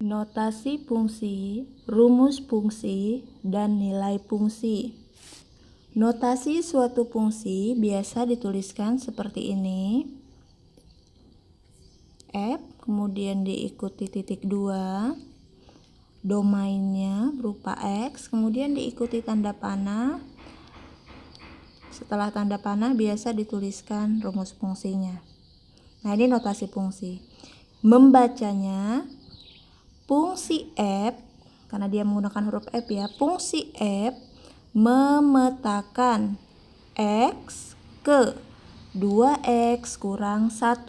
Notasi fungsi, rumus fungsi, dan nilai fungsi. Notasi suatu fungsi biasa dituliskan seperti ini. F, kemudian diikuti titik 2. Domainnya berupa X, kemudian diikuti tanda panah. Setelah tanda panah biasa dituliskan rumus fungsinya. Nah, ini notasi fungsi. Membacanya, fungsi F, karena dia menggunakan huruf F ya, fungsi F memetakan X ke 2X kurang 1.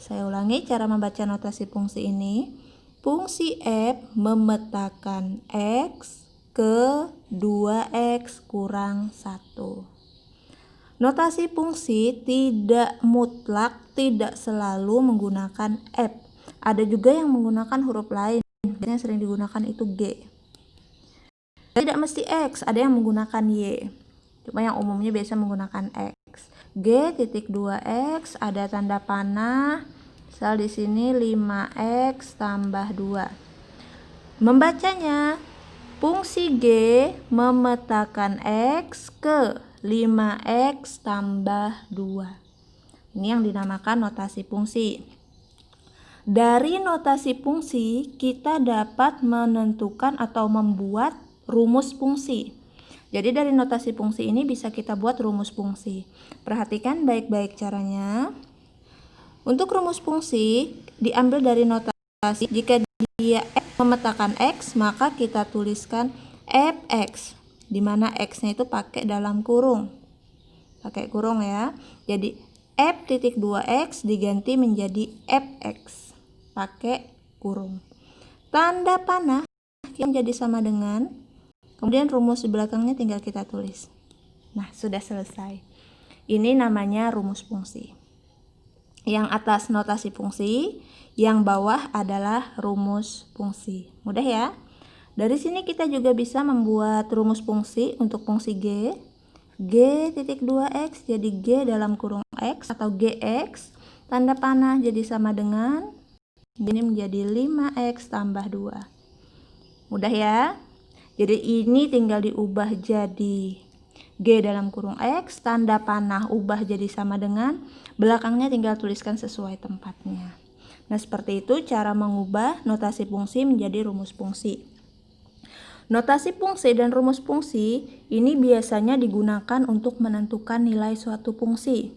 Saya ulangi cara membaca notasi fungsi ini. Fungsi F memetakan X ke 2X kurang 1. Notasi fungsi tidak mutlak, tidak selalu menggunakan F. Ada juga yang menggunakan huruf lain, biasanya sering digunakan itu G. Tidak mesti X, ada yang menggunakan Y. Cuma yang umumnya biasa menggunakan X. G titik 2X, ada tanda panah. Misal di sini 5X tambah 2. Membacanya, fungsi G memetakan X ke 5X tambah 2. Ini yang dinamakan notasi fungsi. Dari notasi fungsi, kita dapat menentukan atau membuat rumus fungsi. Jadi dari notasi fungsi ini bisa kita buat rumus fungsi. Perhatikan baik-baik caranya. Untuk rumus fungsi diambil dari notasi. Jika dia F memetakan X, maka kita tuliskan Fx, di mana X-nya itu pakai dalam kurung. Pakai kurung ya. Jadi F titik 2X diganti menjadi Fx. Pakai kurung. Tanda panah yang jadi sama dengan, kemudian rumus di belakangnya tinggal kita tulis. Nah, sudah selesai. Ini namanya rumus fungsi. Yang atas notasi fungsi, yang bawah adalah rumus fungsi. Mudah ya? Dari sini kita juga bisa membuat rumus fungsi untuk fungsi G. G titik 2X jadi G dalam kurung X atau Gx. Tanda panah jadi sama dengan, ini menjadi 5X tambah 2. Mudah ya? Jadi ini tinggal diubah jadi G dalam kurung X. Tanda panah ubah jadi sama dengan, belakangnya tinggal tuliskan sesuai tempatnya. Nah, seperti itu cara mengubah notasi fungsi menjadi rumus fungsi. Notasi fungsi dan rumus fungsi ini biasanya digunakan untuk menentukan nilai suatu fungsi.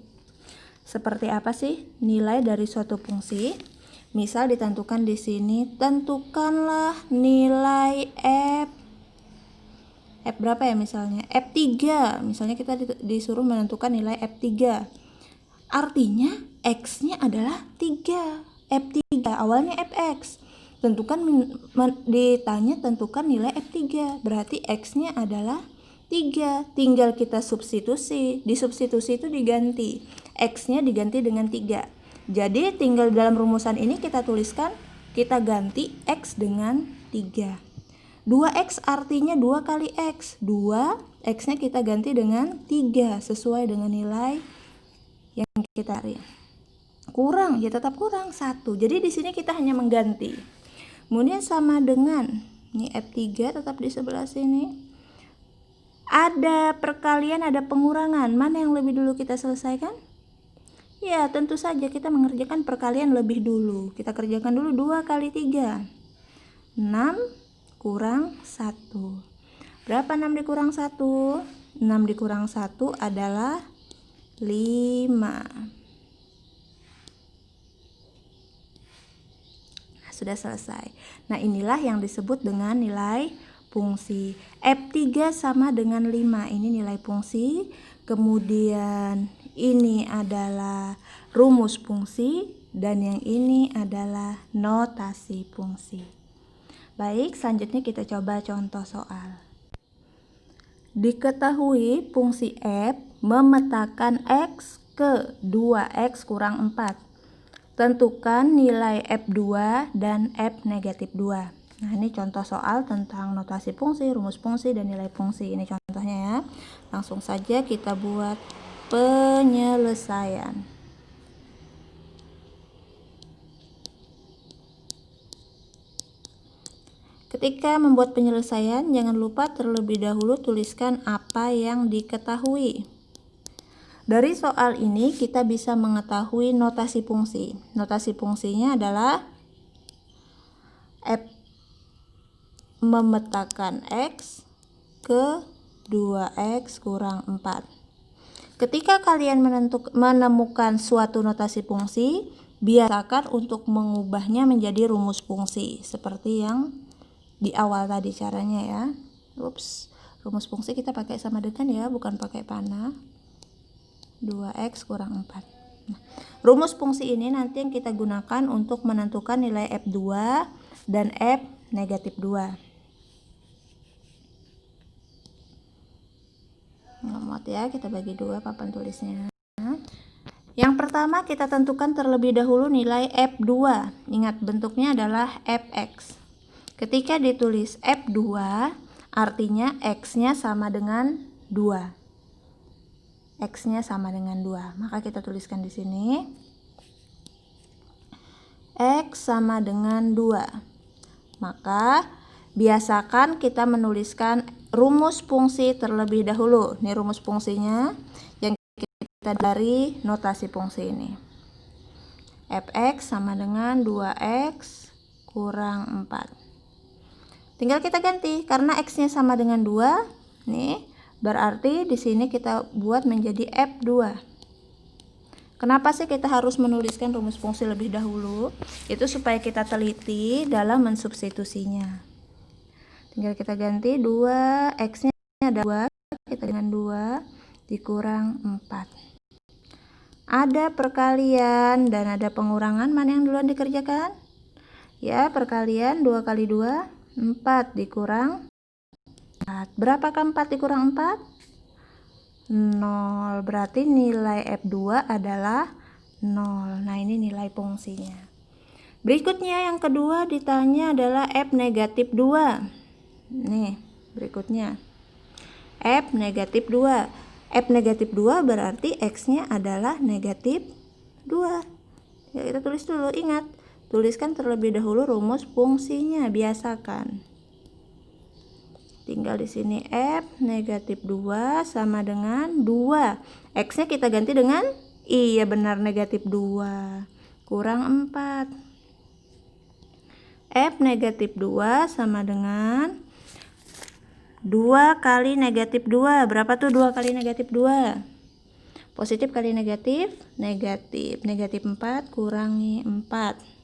Seperti apa sih nilai dari suatu fungsi? Misal ditentukan di sini, tentukanlah nilai F berapa ya misalnya? F3. Misalnya kita disuruh menentukan nilai F3. Artinya X-nya adalah 3. F3 awalnya Fx. Ditanya tentukan nilai F3, berarti X-nya adalah 3. Tinggal kita substitusi. Di substitusi itu diganti, X-nya diganti dengan 3. Jadi tinggal dalam rumusan ini kita tuliskan, kita ganti X dengan 3. 2X artinya 2 kali X. 2, X-nya kita ganti dengan 3 sesuai dengan nilai yang kita cari. Kurang, ya tetap kurang 1. Jadi di sini kita hanya mengganti. Kemudian sama dengan, ini F3 tetap di sebelah sini. Ada perkalian, ada pengurangan. Mana yang lebih dulu kita selesaikan? Ya, tentu saja kita mengerjakan perkalian lebih dulu. Kita kerjakan dulu 2 kali 3. 6 kurang 1. Berapa 6 dikurang 1? 6 dikurang 1 adalah 5. Sudah selesai. Nah, inilah yang disebut dengan nilai fungsi. F3 sama dengan 5. Ini nilai fungsi. Kemudian ini adalah rumus fungsi dan yang ini adalah notasi fungsi. Baik, selanjutnya kita coba contoh soal. Diketahui fungsi F memetakan X ke 2X kurang 4. Tentukan nilai F2 dan F negatif 2. Nah, ini contoh soal tentang notasi fungsi, rumus fungsi, dan nilai fungsi. Ini contohnya ya. Langsung saja kita buat penyelesaian. Ketika membuat penyelesaian, jangan lupa terlebih dahulu tuliskan apa yang diketahui. Dari soal ini kita bisa mengetahui notasi fungsi. Notasi fungsinya adalah F memetakan X ke 2X kurang 4. Ketika kalian menemukan suatu notasi fungsi, biasakan untuk mengubahnya menjadi rumus fungsi seperti yang di awal tadi caranya ya. Rumus fungsi kita pakai sama dengan ya, bukan pakai panah. 2X kurang 4. Nah, rumus fungsi ini nanti yang kita gunakan untuk menentukan nilai F2 dan F negatif 2. Ngemot ya, kita bagi dua papan tulisnya. Yang pertama kita tentukan terlebih dahulu nilai F2. Ingat bentuknya adalah Fx. Ketika ditulis F2 artinya X-nya sama dengan 2. X-nya sama dengan 2. Maka kita tuliskan di sini X sama dengan 2. Maka biasakan kita menuliskan rumus fungsi terlebih dahulu. Ini rumus fungsinya yang kita dari notasi fungsi ini. Fx sama dengan 2x kurang 4. Tinggal kita ganti karena x-nya sama dengan 2. Nih, berarti di sini kita buat menjadi F2. Kenapa sih kita harus menuliskan rumus fungsi lebih dahulu? Itu supaya kita teliti dalam mensubstitusinya. Tinggal kita ganti 2, X-nya ada 2, kita dengan 2 dikurang 4. Ada perkalian dan ada pengurangan, mana yang duluan dikerjakan? Ya, perkalian 2 kali 2, 4 dikurang 4. Berapakah 4 dikurang 4? 0. Berarti nilai F2 adalah 0. Nah, ini nilai fungsinya. Berikutnya yang kedua ditanya adalah F negatif 2. Nih, berikutnya F negatif 2. F negatif 2 berarti X-nya adalah negatif 2. Ya, kita tulis dulu, ingat. Tuliskan terlebih dahulu rumus fungsinya, biasakan. Tinggal di sini F negatif 2 sama dengan 2. X-nya kita ganti dengan, iya benar, negatif 2. Kurang 4. F negatif 2 sama dengan 2 kali negatif 2. Berapa tuh 2 kali negatif 2? Positif kali negatif, negatif. Negatif 4 kurangi 4.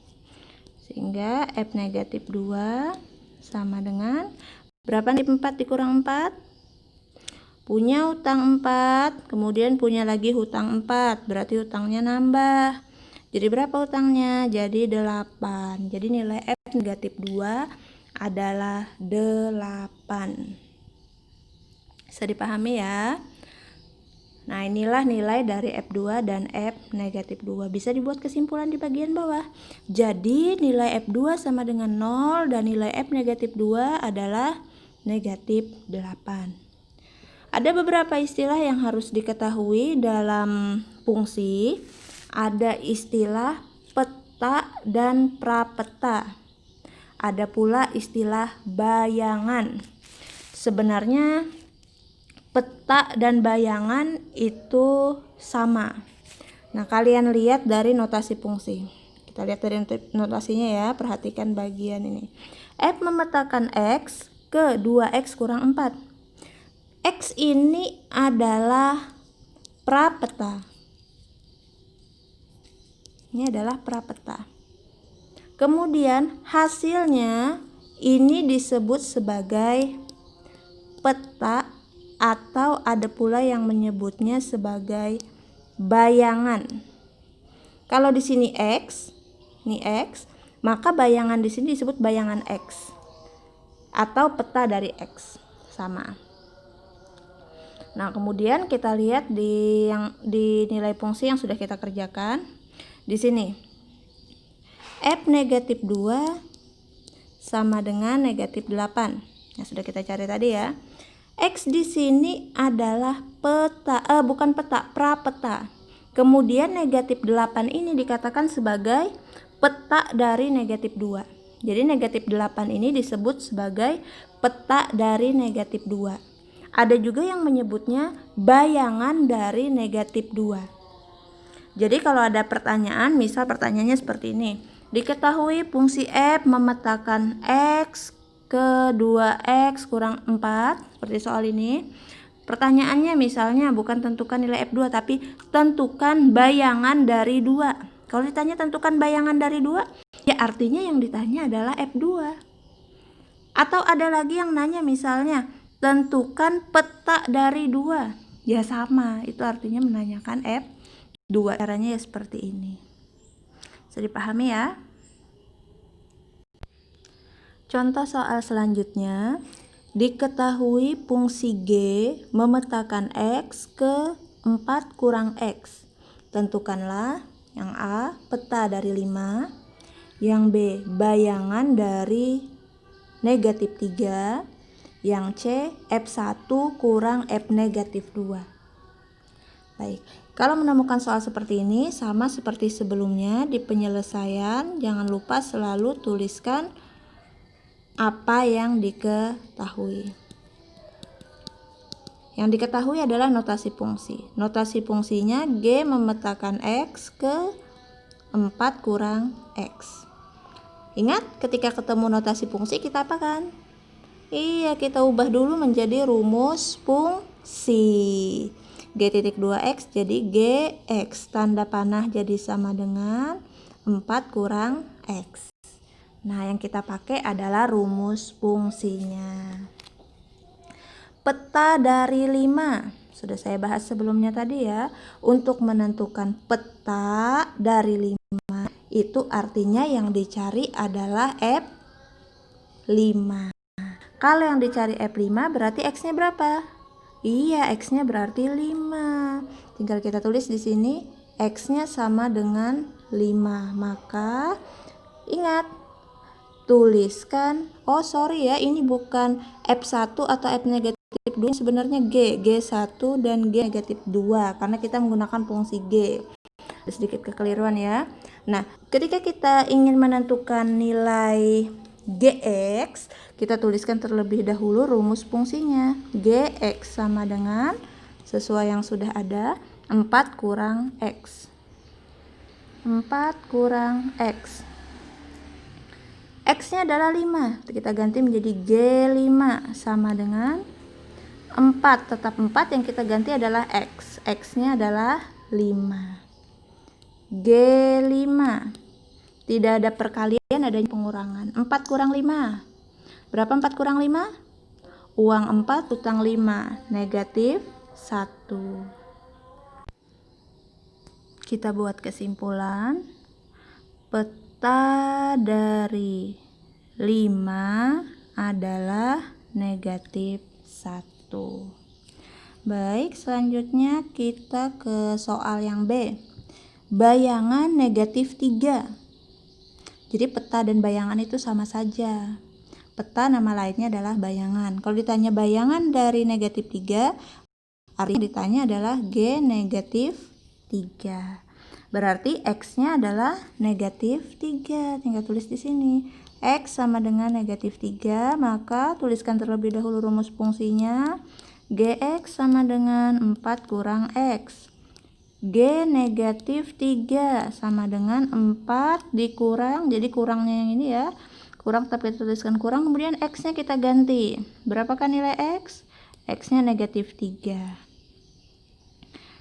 Sehingga F negatif 2 sama dengan berapa nih 4 dikurang 4? Punya hutang 4, kemudian punya lagi hutang 4. Berarti hutangnya nambah. Jadi berapa hutangnya? Jadi 8. Jadi nilai F negatif 2 adalah 8. Bisa dipahami ya? Nah, inilah nilai dari F2 dan F negatif 2. Bisa dibuat kesimpulan di bagian bawah. Jadi nilai F2 sama dengan 0 dan nilai F negatif 2 adalah negatif 8. Ada beberapa istilah yang harus diketahui dalam fungsi. Ada istilah peta dan prapeta. Ada pula istilah bayangan. Sebenarnya peta dan bayangan itu sama. Nah, kalian lihat dari notasi fungsi. Kita lihat dari notasinya ya, perhatikan bagian ini. F memetakan X ke 2X kurang 4. X ini adalah prapeta. Ini adalah prapeta. Kemudian hasilnya ini disebut sebagai peta atau ada pula yang menyebutnya sebagai bayangan. Kalau di sini X, ini X, maka bayangan di sini disebut bayangan X atau peta dari X, sama. Nah, kemudian kita lihat di nilai fungsi yang sudah kita kerjakan. Di sini F negatif 2 sama dengan negatif 8. Yang sudah kita cari tadi ya. X di sini adalah prapeta. Kemudian negatif 8 ini dikatakan sebagai peta dari negatif 2. Jadi negatif 8 ini disebut sebagai peta dari negatif 2. Ada juga yang menyebutnya bayangan dari negatif 2. Jadi kalau ada pertanyaan, misal pertanyaannya seperti ini. Diketahui fungsi f memetakan x ke 2x kurang 4, seperti soal ini. Pertanyaannya misalnya bukan tentukan nilai F2, tapi tentukan bayangan dari 2. Kalau ditanya tentukan bayangan dari 2, ya artinya yang ditanya adalah F2. Atau ada lagi yang nanya misalnya, tentukan peta dari 2. Ya sama, itu artinya menanyakan F2. Caranya ya seperti ini. Bisa dipahami ya? Contoh soal selanjutnya. Diketahui fungsi G memetakan X ke 4 kurang X. Tentukanlah yang A, peta dari 5, yang B, bayangan dari negatif 3, yang C, F1 kurang F negatif 2. Baik, kalau menemukan soal seperti ini sama seperti sebelumnya di penyelesaian, jangan lupa selalu tuliskan apa yang diketahui. Yang diketahui adalah notasi fungsi. Notasi fungsinya G memetakan X ke 4 kurang X. Ingat, ketika ketemu notasi fungsi kita apakan? Iya, kita ubah dulu menjadi rumus fungsi. G.2X jadi GX. Tanda panah jadi sama dengan 4 kurang X. Nah, yang kita pakai adalah rumus fungsinya. Peta dari 5. Sudah saya bahas sebelumnya tadi ya. Untuk menentukan peta dari 5, itu artinya yang dicari adalah F5. Kalau yang dicari F5 berarti X-nya berapa? Iya, X-nya berarti 5. Tinggal kita tulis di sini X-nya sama dengan 5. Maka ingat, tuliskan, ini bukan F1 atau F negatif 2, sebenarnya G1 dan G negatif 2 karena kita menggunakan fungsi G. Sedikit kekeliruan ya. Nah, ketika kita ingin menentukan nilai GX, kita tuliskan terlebih dahulu rumus fungsinya. GX sama dengan, sesuai yang sudah ada, 4 kurang X. 4 kurang X. X-nya adalah 5. Kita ganti menjadi G5 sama dengan 4. Tetap 4, yang kita ganti adalah X. X-nya adalah 5. G5. Tidak ada perkalian, adanya pengurangan. 4 kurang 5. Berapa 4 kurang 5? Uang 4, utang 5. Negatif 1. Kita buat kesimpulan. Peta dari 5 adalah negatif 1. Baik, selanjutnya kita ke soal yang B. Bayangan negatif 3. Jadi peta dan bayangan itu sama saja. Peta nama lainnya adalah bayangan. Kalau ditanya bayangan dari negatif 3, artinya ditanya adalah G negatif 3. Berarti X-nya adalah negatif 3. Tinggal tulis di sini. X sama dengan negatif 3, maka tuliskan terlebih dahulu rumus fungsinya. GX sama dengan 4 kurang X. G negatif 3 sama dengan 4 dikurang, jadi kurangnya yang ini ya. Kurang tapi kita tuliskan kurang, kemudian X-nya kita ganti. Berapakah nilai X? X-nya negatif 3.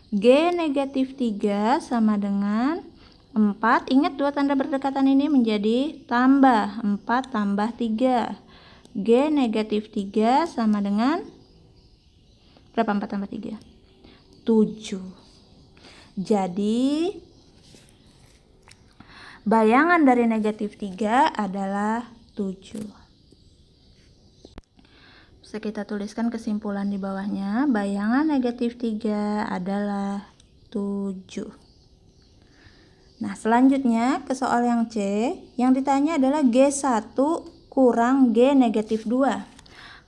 G negatif 3 sama dengan 4. Ingat dua tanda berdekatan ini menjadi tambah. 4 tambah 3. G negatif 3 sama dengan berapa 4 tambah 3? 7. Jadi bayangan dari negatif 3 adalah 7. Bisa kita tuliskan kesimpulan di bawahnya. Bayangan negatif 3 adalah 7. Nah, selanjutnya ke soal yang C. Yang ditanya adalah G1 kurang G negatif 2.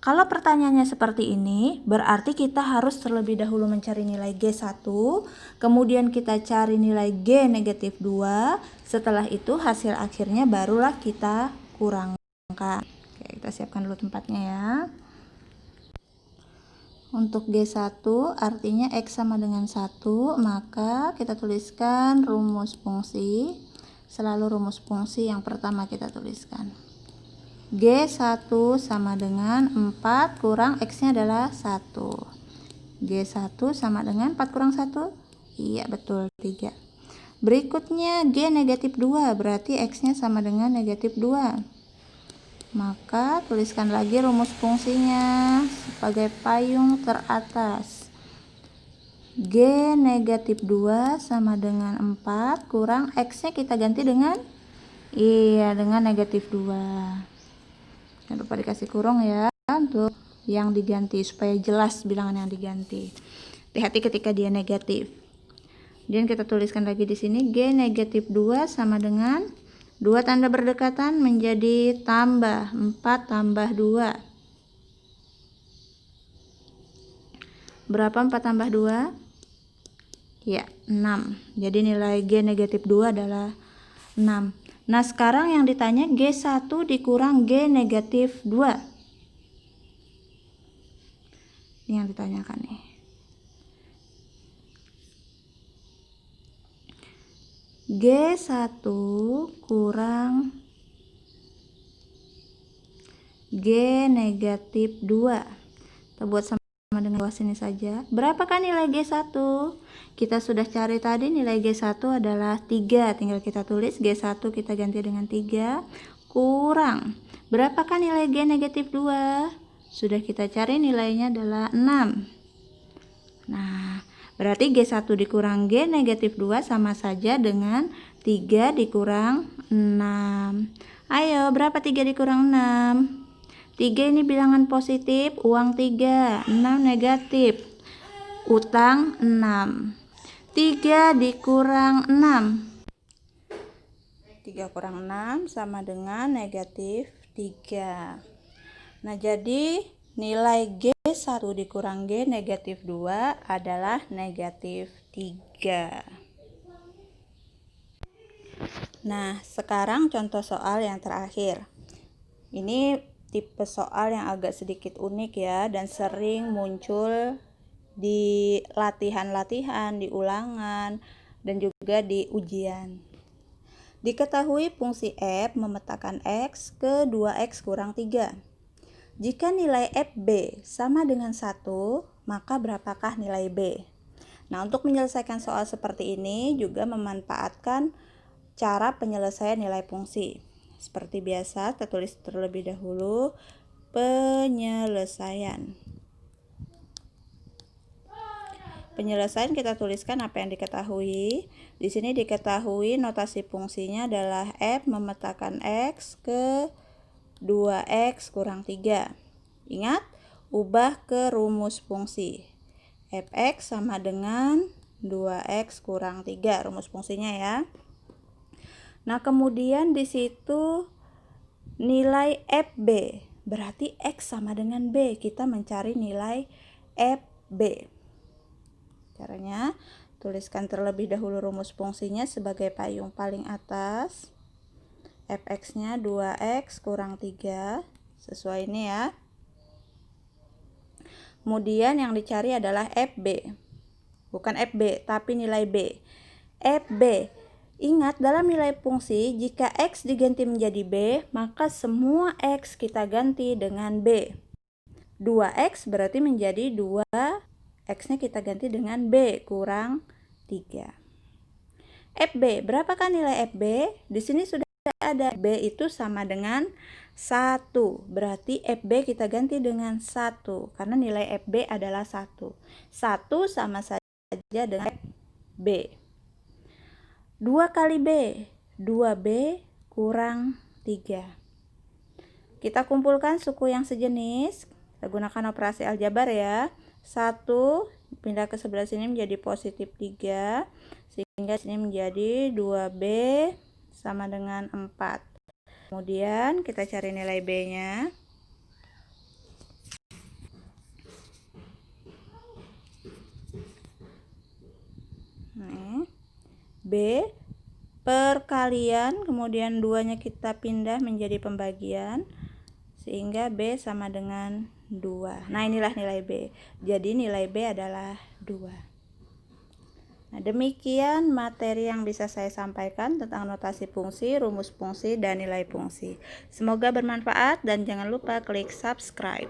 Kalau pertanyaannya seperti ini, berarti kita harus terlebih dahulu mencari nilai G1, kemudian kita cari nilai G negatif 2, setelah itu hasil akhirnya barulah kita kurangkan. Oke, kita siapkan dulu tempatnya ya. Untuk G1 artinya X sama dengan 1, maka kita tuliskan rumus fungsi. Selalu rumus fungsi yang pertama kita tuliskan. G1 sama dengan 4 kurang X-nya adalah 1. G1 sama dengan 4 kurang 1? Iya, betul, 3. Berikutnya G negatif 2, berarti X-nya sama dengan negatif 2. Maka tuliskan lagi rumus fungsinya sebagai payung teratas. G negatif 2 sama dengan 4 kurang X-nya kita ganti dengan dengan negatif 2. Jangan lupa dikasih kurung ya untuk yang diganti supaya jelas bilangan yang diganti. Hati-hati ketika dia negatif. Dan kita tuliskan lagi di sini G negatif 2 sama dengan 2 tanda berdekatan menjadi tambah 4 tambah 2. Berapa 4 tambah 2? Ya, 6. Jadi nilai G negatif 2 adalah 6. Nah, sekarang yang ditanya G1 dikurang G negatif 2. Ini yang ditanyakan nih. G1 kurang G negatif 2. Kita buat sama dengan bawah sini saja. Berapakah nilai G1? Kita sudah cari tadi nilai G1 adalah 3. Tinggal kita tulis G1 kita ganti dengan 3 kurang. Berapakah nilai G negatif 2? Sudah kita cari nilainya adalah 6. Nah, berarti G1 dikurang G negatif 2 sama saja dengan 3 dikurang 6. Ayo, berapa 3 dikurang 6? 3 ini bilangan positif, uang 3, 6 negatif, utang 6. 3 dikurang 6. 3 kurang 6 sama dengan negatif 3. Nah, jadi nilai G1 dikurang G negatif 2 adalah negatif 3. Nah, sekarang contoh soal yang terakhir. Ini tipe soal yang agak sedikit unik ya, dan sering muncul di latihan-latihan, di ulangan, dan juga di ujian. Diketahui fungsi f memetakan x ke 2x kurang 3. Jika nilai fb sama dengan 1, maka berapakah nilai b? Nah, untuk menyelesaikan soal seperti ini juga memanfaatkan cara penyelesaian nilai fungsi. Seperti biasa, kita tulis terlebih dahulu penyelesaian. Penyelesaian kita tuliskan apa yang diketahui. Di sini diketahui notasi fungsinya adalah f memetakan x ke 2x kurang 3. Ingat, ubah ke rumus fungsi. Fx sama dengan 2x kurang 3, rumus fungsinya ya. Nah, kemudian di situ nilai fb, berarti x sama dengan b. Kita mencari nilai fb. Caranya, tuliskan terlebih dahulu rumus fungsinya sebagai payung paling atas. Fx-nya 2x kurang 3, sesuai ini ya. Kemudian yang dicari adalah fb. Bukan fb, tapi nilai b. Fb. Ingat, dalam nilai fungsi, jika x diganti menjadi b, maka semua x kita ganti dengan b. 2x berarti menjadi 2, x-nya kita ganti dengan b kurang 3. FB, berapakah nilai FB? Di sini sudah ada b itu sama dengan 1. Berarti FB kita ganti dengan 1 karena nilai FB adalah 1. 1 sama saja dengan B. 2 kali B, 2B kurang 3. Kita kumpulkan suku yang sejenis. Kita gunakan operasi aljabar ya. 1 pindah ke sebelah sini menjadi positif 3. Sehingga sini menjadi 2B sama dengan 4. Kemudian kita cari nilai B-nya. B perkalian, kemudian 2-nya kita pindah menjadi pembagian, sehingga B sama dengan 2. Nah, inilah nilai B. Jadi nilai B adalah 2. Nah, demikian materi yang bisa saya sampaikan tentang notasi fungsi, rumus fungsi, dan nilai fungsi. Semoga bermanfaat dan jangan lupa klik subscribe.